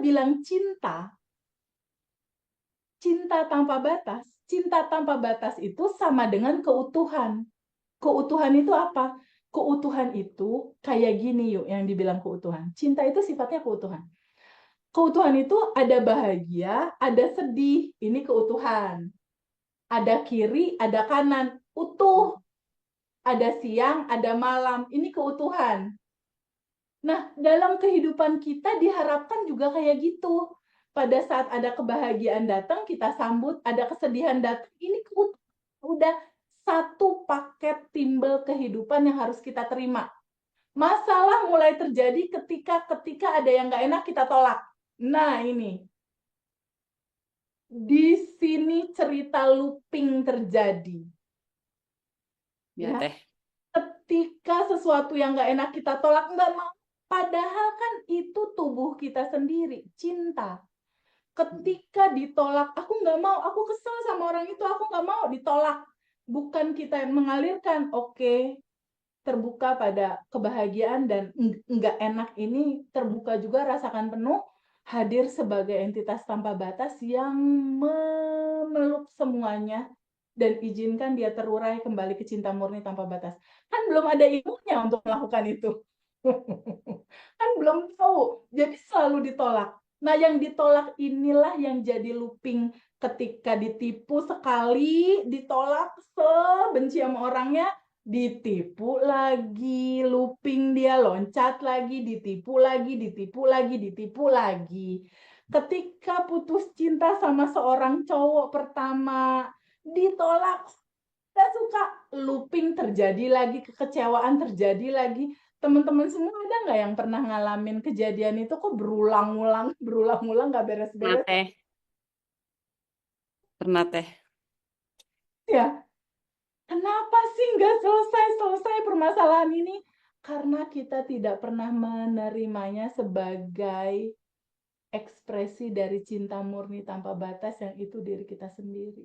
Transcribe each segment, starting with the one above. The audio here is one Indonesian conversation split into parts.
bilang cinta tanpa batas itu sama dengan keutuhan. Keutuhan itu apa? Keutuhan itu kayak gini yuk yang dibilang keutuhan. Cinta itu sifatnya keutuhan. Keutuhan itu ada bahagia, ada sedih. Ini keutuhan. Ada kiri, ada kanan. Utuh. Ada siang, ada malam. Ini keutuhan. Nah, dalam kehidupan kita diharapkan juga kayak gitu. Pada saat ada kebahagiaan datang, kita sambut. Ada kesedihan datang. Ini udah satu paket timbel kehidupan yang harus kita terima. Masalah mulai terjadi ketika ada yang nggak enak, kita tolak. Nah, ini. Di sini cerita looping terjadi. Ya, Ya, Teh. ketika sesuatu yang nggak enak kita tolak, nggak mau. Padahal kan itu tubuh kita sendiri, cinta. Ketika ditolak, aku nggak mau, aku kesel sama orang itu, aku nggak mau ditolak. Bukan kita yang mengalirkan, oke, terbuka pada kebahagiaan dan nggak enak ini, terbuka juga, rasakan penuh, hadir sebagai entitas tanpa batas yang memeluk semuanya dan izinkan dia terurai kembali ke cinta murni tanpa batas. Kan belum ada ilmunya untuk melakukan itu. Kan belum tahu, jadi selalu ditolak. Nah, yang ditolak inilah yang jadi looping. Ketika ditipu sekali, ditolak, sebenci sama orangnya, ditipu lagi, looping dia, loncat lagi, ditipu lagi, ditipu lagi, ditipu lagi. Ketika putus cinta sama seorang cowok pertama, ditolak, gak suka, looping terjadi lagi, kekecewaan terjadi lagi. Teman-teman semua ada nggak yang pernah ngalamin kejadian itu kok berulang-ulang nggak Pernah, beres-beres Teh. Pernah, Teh. ya? Kenapa sih nggak selesai-selesai permasalahan ini? Karena kita tidak pernah menerimanya sebagai ekspresi dari cinta murni tanpa batas yang itu diri kita sendiri.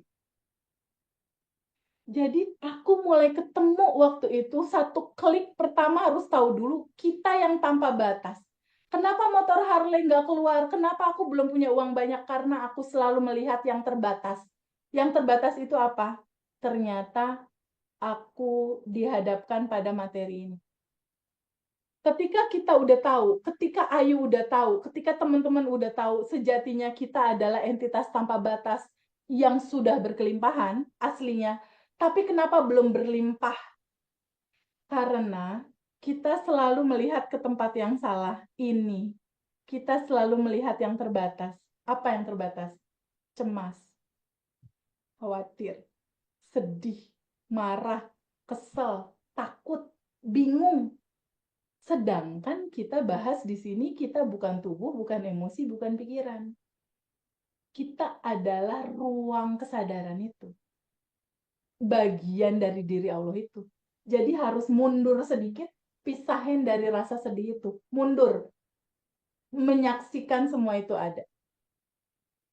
Jadi aku mulai ketemu waktu itu, satu klik pertama harus tahu dulu kita yang tanpa batas. Kenapa motor Harley nggak keluar? Kenapa aku belum punya uang banyak? Karena aku selalu melihat yang terbatas. Yang terbatas itu apa? Ternyata aku dihadapkan pada materi ini. Ketika kita udah tahu, ketika Ayu udah tahu, ketika teman-teman udah tahu, sejatinya kita adalah entitas tanpa batas yang sudah berkelimpahan aslinya, tapi kenapa belum berlimpah? Karena kita selalu melihat ke tempat yang salah. Ini, kita selalu melihat yang terbatas. Apa yang terbatas? Cemas, khawatir, sedih, marah, kesel, takut, bingung. Sedangkan kita bahas di sini, kita bukan tubuh, bukan emosi, bukan pikiran. Kita adalah ruang kesadaran itu. Bagian dari diri Allah itu. Jadi harus mundur sedikit, pisahin dari rasa sedih itu. Mundur. Menyaksikan semua itu ada.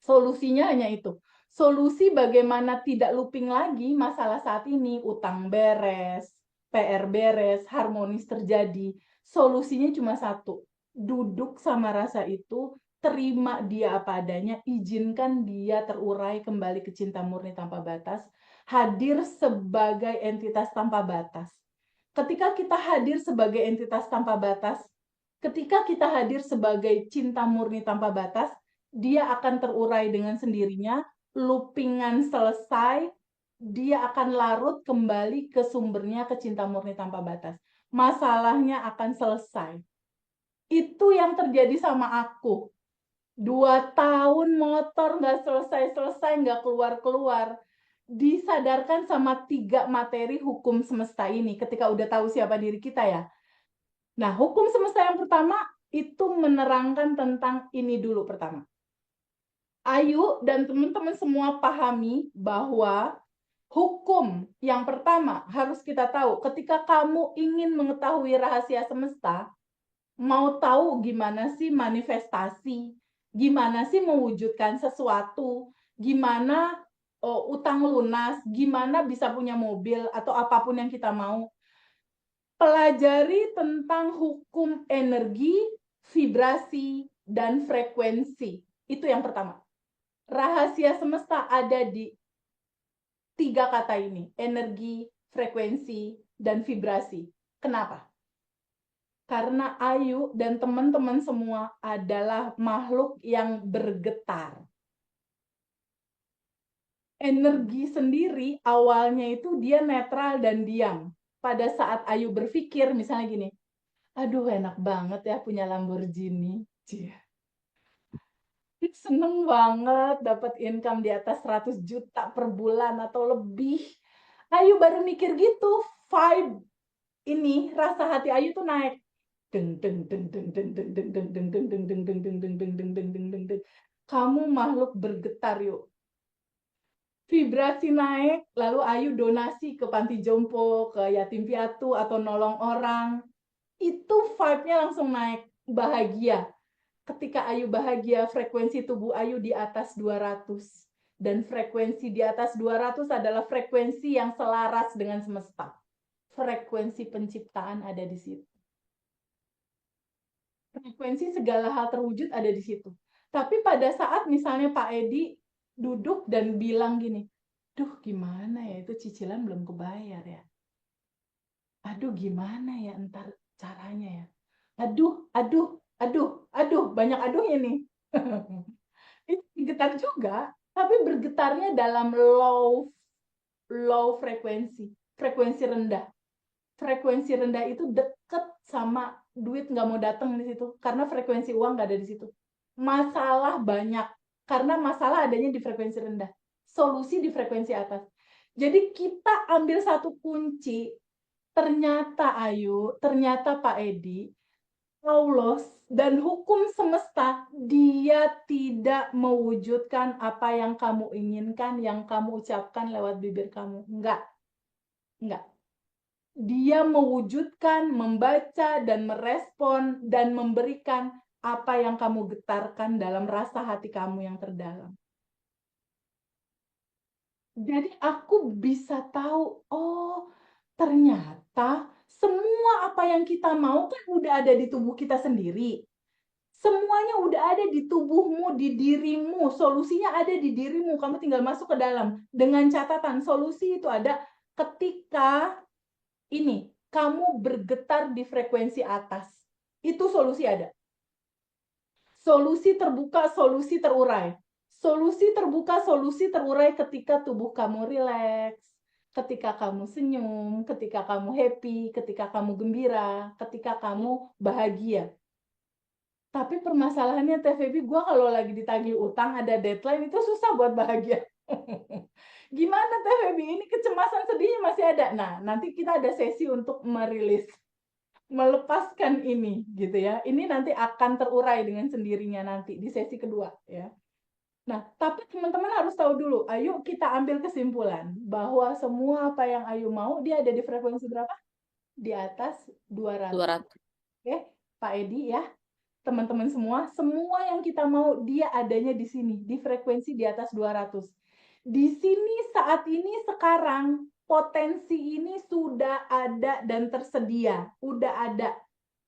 Solusinya hanya itu. Solusi bagaimana tidak looping lagi masalah saat ini, utang beres, PR beres, harmonis terjadi. Solusinya cuma satu. Duduk sama rasa itu, terima dia apa adanya, izinkan dia terurai kembali ke cinta murni tanpa batas, hadir sebagai entitas tanpa batas. Ketika kita hadir sebagai entitas tanpa batas, ketika kita hadir sebagai cinta murni tanpa batas, dia akan terurai dengan sendirinya, loopingan selesai, dia akan larut kembali ke sumbernya, ke cinta murni tanpa batas. Masalahnya akan selesai. Itu yang terjadi sama aku. 2 tahun motor nggak selesai-selesai, nggak keluar-keluar. Disadarkan sama 3 materi hukum semesta ini ketika udah tahu siapa diri kita ya. Nah, hukum semesta yang pertama itu menerangkan tentang ini dulu pertama. Ayu dan teman-teman semua pahami bahwa hukum yang pertama harus kita tahu ketika kamu ingin mengetahui rahasia semesta, mau tahu gimana sih manifestasi, gimana sih mewujudkan sesuatu, gimana utang lunas, gimana bisa punya mobil atau apapun yang kita mau. Pelajari tentang hukum energi, vibrasi, dan frekuensi. Itu yang pertama. Rahasia semesta ada di 3 kata ini, energi, frekuensi, dan vibrasi. Kenapa? Karena Ayu dan teman-teman semua adalah makhluk yang bergetar. Energi sendiri awalnya itu dia netral dan diam. Pada saat Ayu berpikir, misalnya gini, aduh enak banget ya punya Lamborghini. Cie. Seneng banget dapat income di atas 100 juta per bulan atau lebih. Ayu baru mikir gitu, vibe ini rasa hati Ayu tuh naik. Deng deng deng deng deng deng deng deng deng deng deng deng deng deng deng deng deng deng deng deng. Kamu makhluk bergetar yuk. Vibrasi naik, lalu Ayu donasi ke panti jompo, ke yatim piatu atau nolong orang. Itu vibe-nya langsung naik, bahagia. Ketika Ayu bahagia, frekuensi tubuh Ayu di atas 200. Dan frekuensi di atas 200 adalah frekuensi yang selaras dengan semesta. Frekuensi penciptaan ada di situ. Frekuensi segala hal terwujud ada di situ. Tapi pada saat misalnya Pak Edi duduk dan bilang gini, duh gimana ya itu cicilan belum kebayar ya. Aduh gimana ya ntar caranya ya. Aduh, banyak aduh ini. Itu getar juga, tapi bergetarnya dalam low frekuensi rendah. Frekuensi rendah itu deket sama duit nggak mau datang di situ karena frekuensi uang nggak ada di situ. Masalah banyak karena masalah adanya di frekuensi rendah. Solusi di frekuensi atas. Jadi kita ambil satu kunci. Ternyata Ayu, ternyata Pak Edi, Allah dan hukum semesta, dia tidak mewujudkan apa yang kamu inginkan, yang kamu ucapkan lewat bibir kamu. Enggak. Dia mewujudkan, membaca, dan merespon, dan memberikan apa yang kamu getarkan dalam rasa hati kamu yang terdalam. Jadi aku bisa tahu, oh ternyata semua apa yang kita mau kan udah ada di tubuh kita sendiri. Semuanya udah ada di tubuhmu, di dirimu. Solusinya ada di dirimu. Kamu tinggal masuk ke dalam. Dengan catatan, solusi itu ada ketika ini, kamu bergetar di frekuensi atas. Itu solusi ada. Solusi terbuka, solusi terurai. Solusi terbuka, solusi terurai ketika tubuh kamu rileks, ketika kamu senyum, ketika kamu happy, ketika kamu gembira, ketika kamu bahagia. Tapi permasalahannya TVB, gue kalau lagi ditagih utang, ada deadline, itu susah buat bahagia. Gimana TVB? Ini kecemasan sedihnya masih ada. Nah, nanti kita ada sesi untuk merilis, melepaskan ini, gitu ya. Ini nanti akan terurai dengan sendirinya nanti di sesi kedua, ya. Nah, tapi teman-teman harus tahu dulu, ayo kita ambil kesimpulan bahwa semua apa yang Ayu mau, dia ada di frekuensi berapa? Di atas 200. 200. Oke, Pak Edi ya. Teman-teman semua yang kita mau dia adanya di sini, di frekuensi di atas 200. Di sini saat ini sekarang potensi ini sudah ada dan tersedia, udah ada.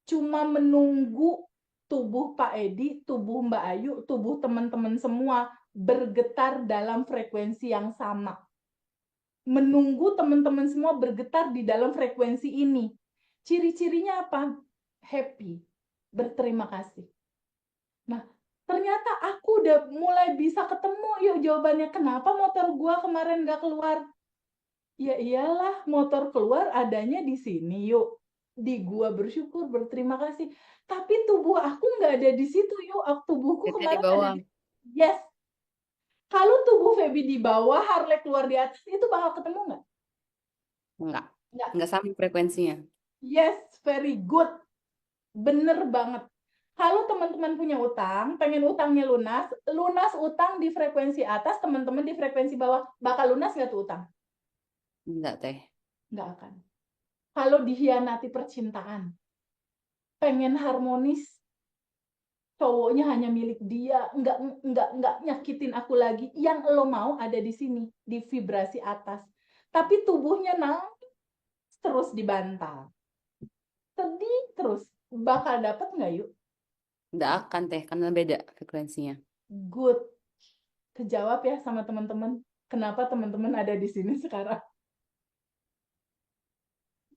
Cuma menunggu tubuh Pak Edi, tubuh Mbak Ayu, tubuh teman-teman semua bergetar dalam frekuensi yang sama. Menunggu teman-teman semua bergetar di dalam frekuensi ini. Ciri-cirinya apa? Happy, berterima kasih. Nah, ternyata aku udah mulai bisa ketemu. Yuk jawabannya, kenapa motor gua kemarin gak keluar? Ya iyalah, motor keluar adanya di sini yuk. Di gua bersyukur, berterima kasih. Tapi tubuh aku nggak ada di situ yuk. Tubuhku Kita di kemarin ada bawah. di... Yes. Kalau tubuh Feby di bawah, Harley keluar di atas, itu bakal ketemu nggak? Enggak. Nggak. Enggak sama frekuensinya. Yes, very good. Bener banget. Kalau teman-teman punya utang, pengen utangnya lunas, lunas utang di frekuensi atas, teman-teman di frekuensi bawah, bakal lunas nggak tuh utang? Enggak, Teh. Nggak akan. Kalau dihianati percintaan, pengen harmonis, cowoknya hanya milik dia, nggak nyakitin aku lagi. Yang lo mau ada di sini, di vibrasi atas. Tapi tubuhnya nangis terus di bantal. Sedih terus. Bakal dapet nggak yuk? Nggak akan teh, karena beda frekuensinya. Good. Kejawab ya sama teman-teman. Kenapa teman-teman ada di sini sekarang?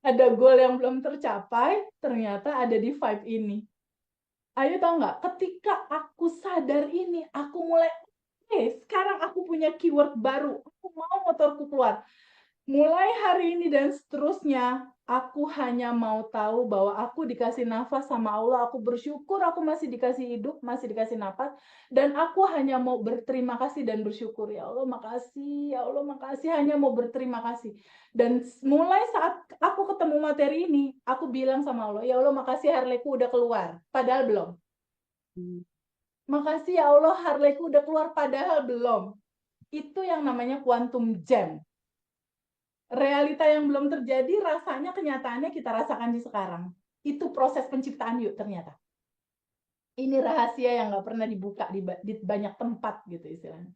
Ada goal yang belum tercapai, ternyata ada di vibe ini. Ayo tahu nggak? Ketika aku sadar ini, aku mulai, sekarang aku punya keyword baru. Aku mau motorku keluar. Mulai hari ini dan seterusnya, aku hanya mau tahu bahwa aku dikasih nafas sama Allah. Aku bersyukur aku masih dikasih hidup, masih dikasih nafas. Dan aku hanya mau berterima kasih dan bersyukur. Ya Allah, makasih. Ya Allah, makasih. Hanya mau berterima kasih. Dan mulai saat aku ketemu materi ini, aku bilang sama Allah, ya Allah, makasih Harleyku udah keluar. Padahal belum. Hmm. Makasih ya Allah, Harleyku udah keluar. Padahal belum. Itu yang namanya quantum jam. Realita yang belum terjadi, rasanya kenyataannya kita rasakan di sekarang. Itu proses penciptaan yuk ternyata. Ini rahasia yang nggak pernah dibuka di banyak tempat gitu istilahnya.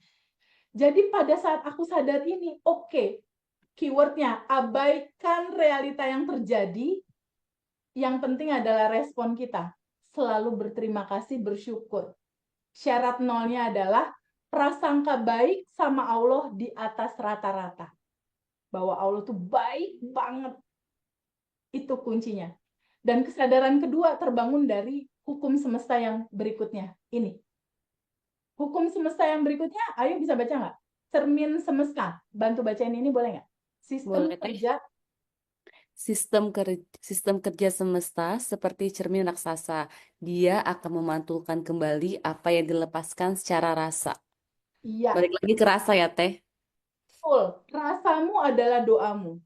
Jadi pada saat aku sadar ini, oke, keywordnya abaikan realita yang terjadi, yang penting adalah respon kita. Selalu berterima kasih, bersyukur. Syarat nolnya adalah prasangka baik sama Allah di atas rata-rata. Bahwa Allah tuh baik banget. Itu kuncinya. Dan kesadaran kedua terbangun dari hukum semesta yang berikutnya. Ini. Hukum semesta yang berikutnya, ayo bisa baca nggak? Cermin semesta. Bantu bacain ini boleh nggak? Sistem Boleh teh. kerja. Sistem kerja semesta seperti cermin raksasa. Dia akan memantulkan kembali apa yang dilepaskan secara rasa. Iya, Balik lagi ke rasa ya, teh. betul. Rasamu adalah doamu.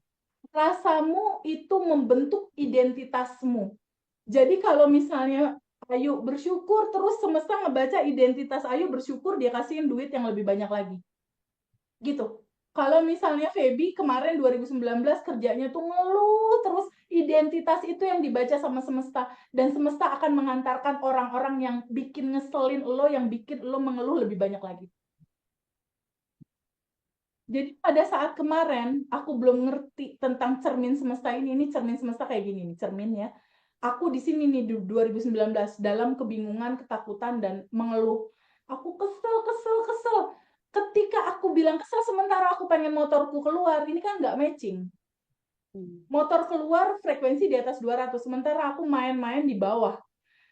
Rasamu itu membentuk identitasmu. Jadi kalau misalnya Ayu bersyukur, terus semesta ngebaca identitas Ayu bersyukur, dia kasihin duit yang lebih banyak lagi. Gitu. Kalau misalnya Feby kemarin 2019 kerjanya tuh ngeluh terus, identitas itu yang dibaca sama semesta, dan semesta akan mengantarkan orang-orang yang bikin ngeselin lo, yang bikin lo mengeluh lebih banyak lagi. Jadi pada saat kemarin aku belum ngerti tentang cermin semesta ini cermin semesta kayak gini nih, cermin ya. Aku di sini nih di 2019 dalam kebingungan, ketakutan dan mengeluh. Aku kesel, kesel, kesel. Ketika aku bilang kesel sementara aku pengen motorku keluar, ini kan nggak matching. Hmm. Motor keluar frekuensi di atas 200, sementara aku main-main di bawah.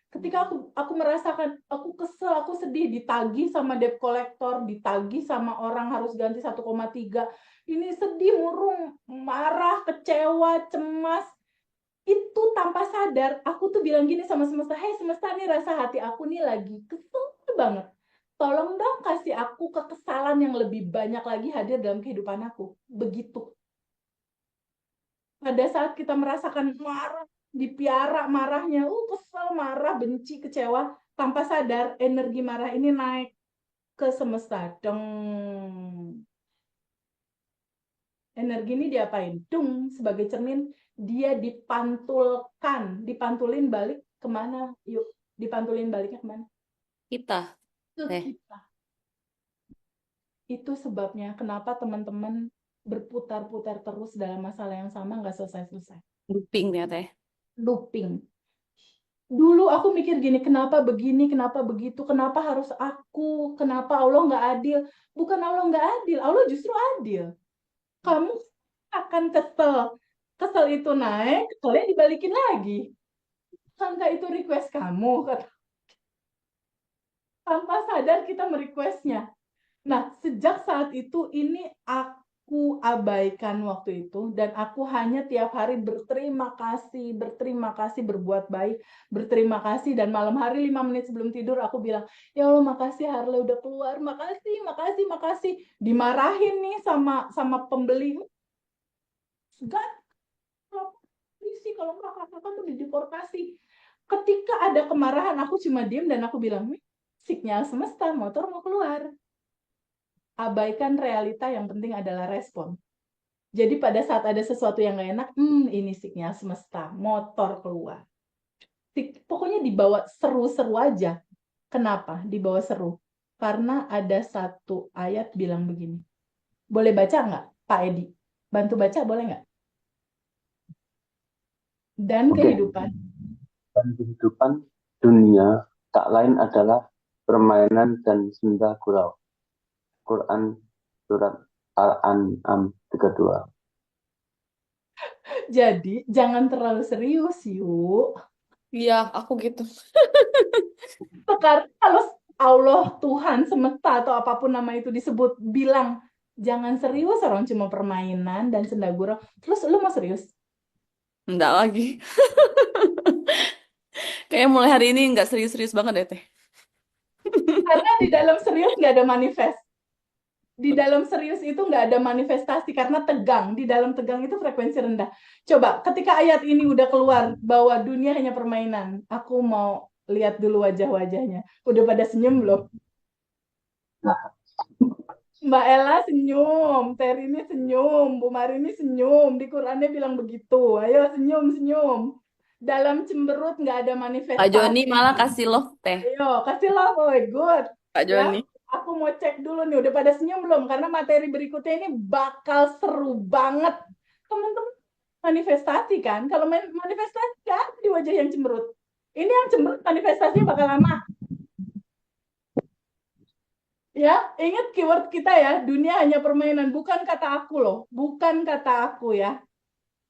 Ketika aku merasakan, aku kesel, aku sedih, ditagih sama debt collector, ditagih sama orang harus ganti 1,3. Ini sedih, murung, marah, kecewa, cemas. Itu tanpa sadar, aku tuh bilang gini sama semesta, hei semesta, nih rasa hati aku nih lagi kesel banget. Tolong dong kasih aku kekesalan yang lebih banyak lagi hadir dalam kehidupan aku. Begitu. Pada saat kita merasakan marah, dipiara marahnya, kesel, marah, benci, kecewa, tanpa sadar energi marah ini naik ke semesta. Dong. Energi ini diapain? Dung, sebagai cermin, dia dipantulkan. Dipantulin balik kemana? Yuk, dipantulin baliknya kemana? Kita, Ke teh. kita. Itu sebabnya kenapa teman-teman berputar-putar terus dalam masalah yang sama, nggak selesai-selesai. Looping ya, teh. Looping. Dulu aku mikir gini, kenapa begini, kenapa begitu, kenapa harus aku, kenapa Allah nggak adil? Bukan Allah nggak adil, Allah justru adil. Kamu akan kesel, kesel itu naik, keselnya dibalikin lagi. Sangka itu request kamu, tanpa sadar kita merequestnya. Nah, sejak saat itu ini aku abaikan waktu itu, dan aku hanya tiap hari berterima kasih, berbuat baik, berterima kasih, dan malam hari 5 menit sebelum tidur aku bilang, ya Allah makasih Harley udah keluar, makasih, makasih, makasih. Dimarahin nih sama pembeli, gak polisi kalau nggak kakak kamu dideportasi. Ketika ada kemarahan aku cuma diem dan aku bilang, sinyal semesta, motor mau keluar. Abaikan realita, yang penting adalah respon. Jadi pada saat ada sesuatu yang gak enak, ini sinyal semesta, motor keluar. Pokoknya dibawa seru-seru aja. Kenapa dibawa seru? Karena ada satu ayat bilang begini. Boleh baca nggak, Pak Edi? Bantu baca boleh nggak? Dan Oke, kehidupan. dan kehidupan dunia tak lain adalah permainan dan senda gurau. Quran Surat Al-An'am 32. Jadi jangan terlalu serius, yuk. Iya, aku gitu. Sekarang kalau Allah, Tuhan, semesta atau apapun nama itu disebut, bilang jangan serius, orang cuma permainan dan senda gurau. Terus lu mau serius? Enggak lagi. Kayak mulai hari ini nggak serius-serius banget deh, Teh. Karena di dalam serius nggak ada manifest. Di dalam serius itu nggak ada manifestasi karena tegang. Di dalam tegang itu frekuensi rendah. Coba ketika ayat ini udah keluar bahwa dunia hanya permainan, aku mau lihat dulu wajah-wajahnya. Udah pada senyum belum? Mbak Ella senyum, Terini senyum, Bu Marini senyum. Di Qurannya bilang begitu. Ayo senyum-senyum. Dalam cemberut nggak ada Kak Joni manifestasi. malah kasih love, Teh. Ayo, kasihlah, boy. Good. Kak Ya, Joni. aku mau cek dulu nih. Udah pada senyum belum? Karena materi berikutnya ini bakal seru banget. Teman-teman manifestasi kan? Kalau manifestasi kan di wajah yang cemberut. Ini yang cemberut manifestasinya bakal lama. Ya, ingat keyword kita ya. Dunia hanya permainan. Bukan kata aku loh. Bukan kata aku ya.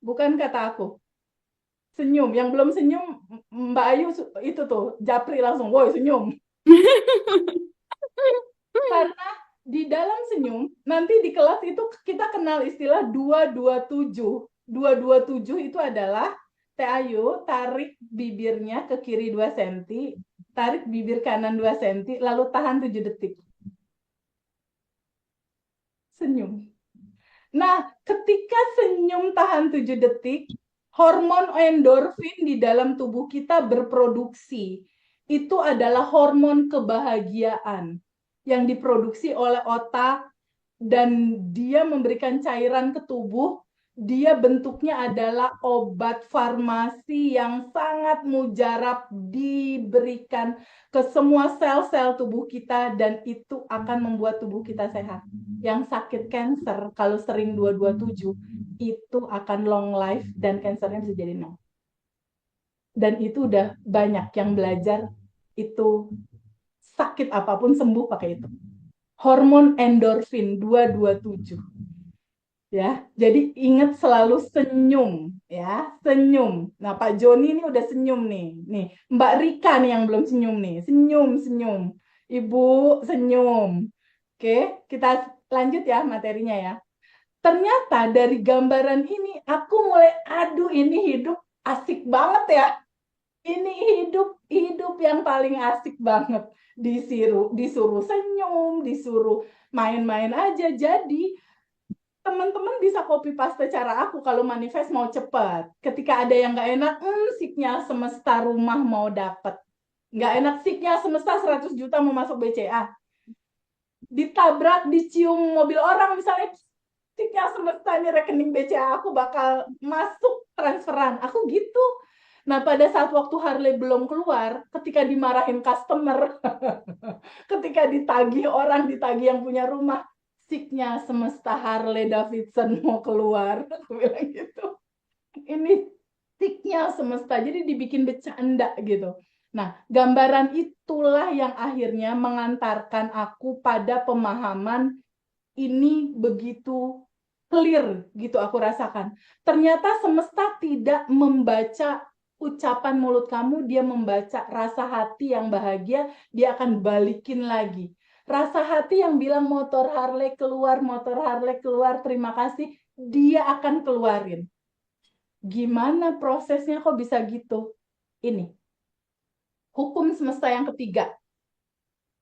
Bukan kata aku. Senyum. Yang belum senyum, Mbak Ayu itu tuh. Japri langsung. Woi, senyum. Karena di dalam senyum, nanti di kelas itu kita kenal istilah 227. 227 itu adalah Teh Ayu tarik bibirnya ke kiri 2 cm, tarik bibir kanan 2 cm, lalu tahan 7 detik. Senyum. Nah, ketika senyum tahan 7 detik, hormon endorfin di dalam tubuh kita berproduksi. Itu adalah hormon kebahagiaan yang diproduksi oleh otak dan dia memberikan cairan ke tubuh. Dia bentuknya adalah obat farmasi yang sangat mujarab diberikan ke semua sel-sel tubuh kita dan itu akan membuat tubuh kita sehat. Yang sakit kanker kalau sering 227 itu akan long life dan kankernya bisa jadi nol. Dan itu udah banyak yang belajar itu sakit apapun sembuh pakai itu. Hormon endorfin 227 ya. Jadi ingat selalu senyum ya, senyum. Nah, Pak Joni ini udah senyum nih. Nih, Mbak Rika nih yang belum senyum nih. Senyum, senyum. Ibu senyum. Oke, kita lanjut ya materinya ya. Ternyata dari gambaran ini aku mulai aduh ini hidup asik banget ya. Ini hidup hidup yang paling asik banget. Disuruh senyum, disuruh main-main aja. Jadi teman-teman bisa copy paste cara aku kalau manifest mau cepat. Ketika ada yang nggak enak, signal semesta rumah mau dapat. Nggak enak signal semesta 100 juta mau masuk BCA. Ditabrak, dicium mobil orang misalnya, signal semesta ini rekening BCA aku bakal masuk transferan. Aku gitu. Nah, pada saat waktu Harley belum keluar, ketika dimarahin customer, ketika ditagih orang, ditagih yang punya rumah, siknya semesta Harley Davidson mau keluar. Aku bilang gitu. Ini siknya semesta, jadi dibikin bercanda gitu. Nah, gambaran itulah yang akhirnya mengantarkan aku pada pemahaman ini begitu clear gitu aku rasakan. Ternyata semesta tidak membaca ucapan mulut kamu, dia membaca rasa hati yang bahagia, dia akan balikin lagi. Rasa hati yang bilang motor Harley keluar, terima kasih, dia akan keluarin. Gimana prosesnya kok bisa gitu? Ini, hukum semesta yang ketiga.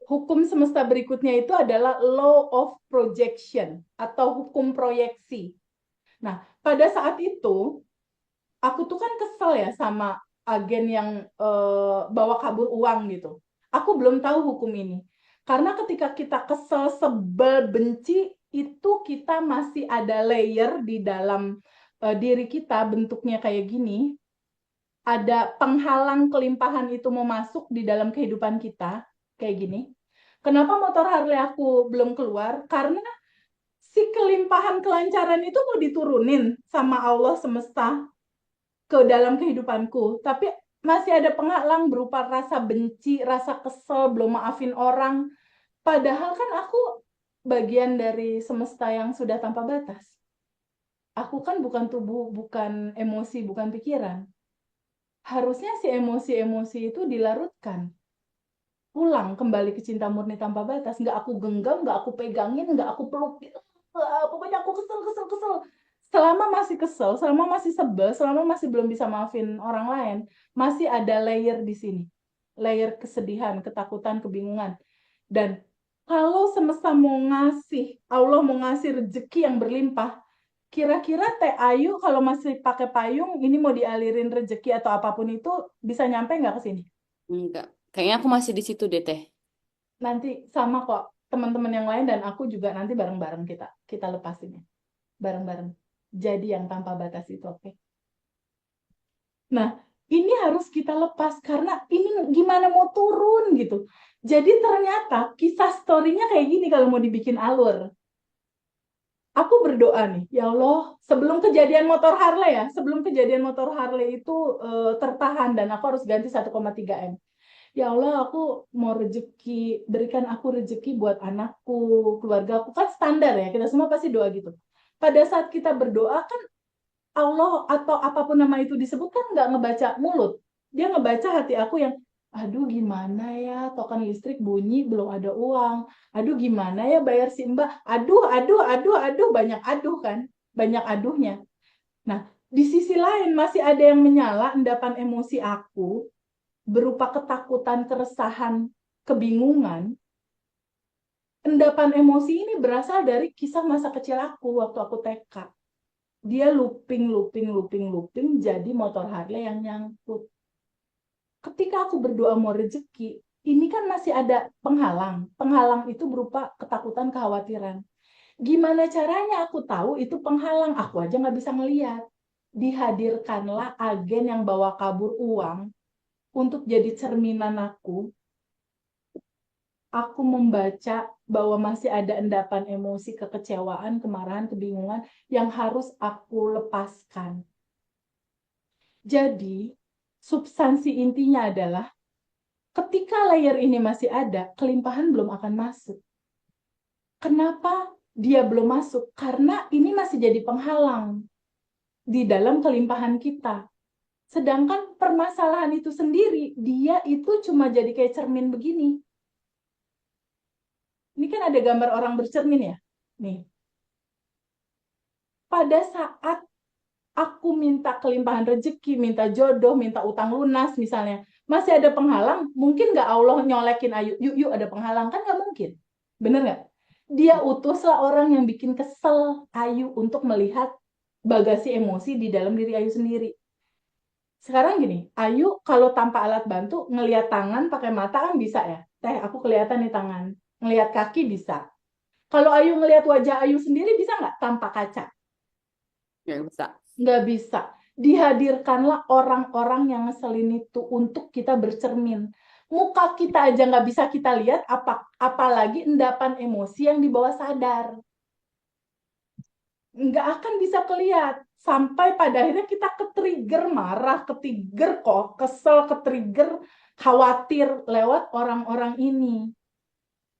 Hukum semesta berikutnya itu adalah law of projection atau hukum proyeksi. Nah, pada saat itu aku tuh kan kesel ya sama agen yang bawa kabur uang gitu. Aku belum tahu hukum ini. Karena ketika kita kesel, sebel, benci, itu kita masih ada layer di dalam diri kita bentuknya kayak gini. Ada penghalang kelimpahan itu mau masuk di dalam kehidupan kita kayak gini. Kenapa motor Harley aku belum keluar? Karena si kelimpahan kelancaran itu mau diturunin sama Allah semesta ke dalam kehidupanku. Tapi masih ada penghalang berupa rasa benci, rasa kesel, belum maafin orang. Padahal kan aku bagian dari semesta yang sudah tanpa batas. Aku kan bukan tubuh, bukan emosi, bukan pikiran. Harusnya si emosi-emosi itu dilarutkan. Pulang kembali ke cinta murni tanpa batas. Nggak aku genggam, nggak aku pegangin, nggak aku peluk. Pokoknya aku kesel, kesel, kesel. Selama masih kesel, selama masih sebel, selama masih belum bisa maafin orang lain, masih ada layer di sini. Layer kesedihan, ketakutan, kebingungan. Dan kalau semesta mau ngasih, Allah mau ngasih rezeki yang berlimpah, kira-kira Teh Ayu kalau masih pakai payung, ini mau dialirin rezeki atau apapun itu, bisa nyampe nggak ke sini? Enggak. Kayaknya aku masih di situ deh, Teh. Nanti sama kok teman-teman yang lain dan aku juga nanti bareng-bareng kita lepasinnya. Bareng-bareng. Jadi yang tanpa batas itu, oke? Nah, ini harus kita lepas karena ini gimana mau turun gitu. Jadi ternyata kisah story-nya kayak gini kalau mau dibikin alur. Aku berdoa nih, ya Allah, sebelum kejadian motor Harley ya, sebelum kejadian motor Harley itu tertahan dan aku harus ganti 1,3 M. Ya Allah, aku mau rezeki, berikan aku rezeki buat anakku, keluarga aku. Kan standar ya, kita semua pasti doa gitu. Pada saat kita berdoa kan Allah atau apapun nama itu disebut kan nggak ngebaca mulut. Dia ngebaca hati aku yang, aduh gimana ya, token listrik bunyi, belum ada uang. Aduh gimana ya bayar si Mbak. Aduh, aduh, aduh, aduh, banyak aduh kan. Banyak aduhnya. Nah, di sisi lain masih ada yang menyala endapan emosi aku berupa ketakutan, keresahan, kebingungan. Endapan emosi ini berasal dari kisah masa kecil aku waktu aku TK. Dia looping, looping, looping, looping, jadi motor Harley yang nyangkut. Ketika aku berdoa mau rezeki, ini kan masih ada penghalang. Penghalang itu berupa ketakutan, kekhawatiran. Gimana caranya aku tahu itu penghalang? Aku aja nggak bisa ngeliat. Dihadirkanlah agen yang bawa kabur uang untuk jadi cerminan aku membaca bahwa masih ada endapan emosi, kekecewaan, kemarahan, kebingungan yang harus aku lepaskan. Jadi, substansi intinya adalah ketika layer ini masih ada, kelimpahan belum akan masuk. Kenapa dia belum masuk? Karena ini masih jadi penghalang di dalam kelimpahan kita. Sedangkan permasalahan itu sendiri, dia itu cuma jadi kayak cermin begini. Ini kan ada gambar orang bercermin ya. Nih, pada saat aku minta kelimpahan rezeki, minta jodoh, minta utang lunas misalnya, masih ada penghalang, mungkin nggak Allah nyolekin Ayu, yuk yuk ada penghalang, kan nggak mungkin. Bener nggak? Dia utuslah orang yang bikin kesel Ayu untuk melihat bagasi emosi di dalam diri Ayu sendiri. Sekarang gini, Ayu kalau tanpa alat bantu, ngelihat tangan pakai mata kan bisa ya. Teh, aku kelihatan nih tangan. Ngelihat kaki bisa. Kalau Ayu ngelihat wajah Ayu sendiri bisa nggak tanpa kaca? Nggak bisa. Nggak bisa. Dihadirkanlah orang-orang yang ngeselin itu untuk kita bercermin. Muka kita aja nggak bisa kita lihat, apalagi endapan emosi yang di bawah sadar. Nggak akan bisa kelihat. Sampai pada akhirnya kita ke-trigger marah, ke-trigger kok, kesel, ke-trigger khawatir lewat orang-orang ini.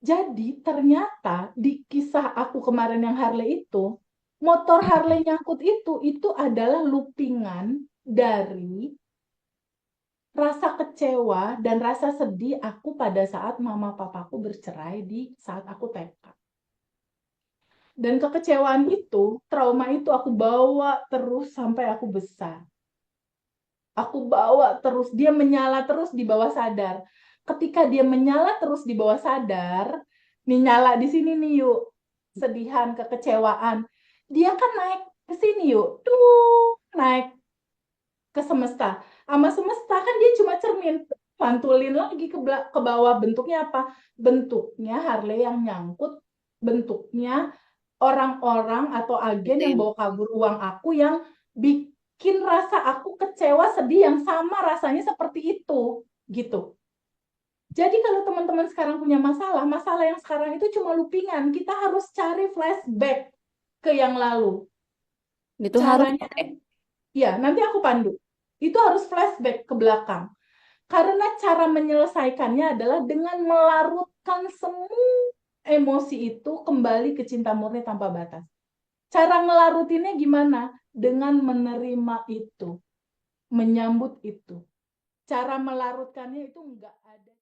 Jadi ternyata di kisah aku kemarin yang Harley itu, motor Harley nyangkut itu adalah loopingan dari rasa kecewa dan rasa sedih aku pada saat mama papaku bercerai di saat aku TK. Dan kekecewaan itu, trauma itu aku bawa terus sampai aku besar. Aku bawa terus, dia menyala terus di bawah sadar. Ketika dia menyala terus di bawah sadar, nih nyala di sini nih yuk, sedihan, kekecewaan. Dia kan naik ke sini yuk, tuh naik ke semesta. Sama semesta kan dia cuma cermin, mantulin lagi ke bawah. Bentuknya apa? Bentuknya Harley yang nyangkut, bentuknya orang-orang atau agen yang Betul. bawa kabur uang aku yang bikin rasa aku kecewa, sedih yang sama rasanya seperti itu, gitu. Jadi kalau teman-teman sekarang punya masalah, masalah yang sekarang itu cuma loopingan. Kita harus cari flashback ke yang lalu. Itu harus, Caranya, Teh. ya nanti aku pandu. Itu harus flashback ke belakang. Karena cara menyelesaikannya adalah dengan melarutkan semua emosi itu kembali ke cinta murni tanpa batas. Cara ngelarutinnya gimana? Dengan menerima itu, menyambut itu. Cara melarutkannya itu enggak ada.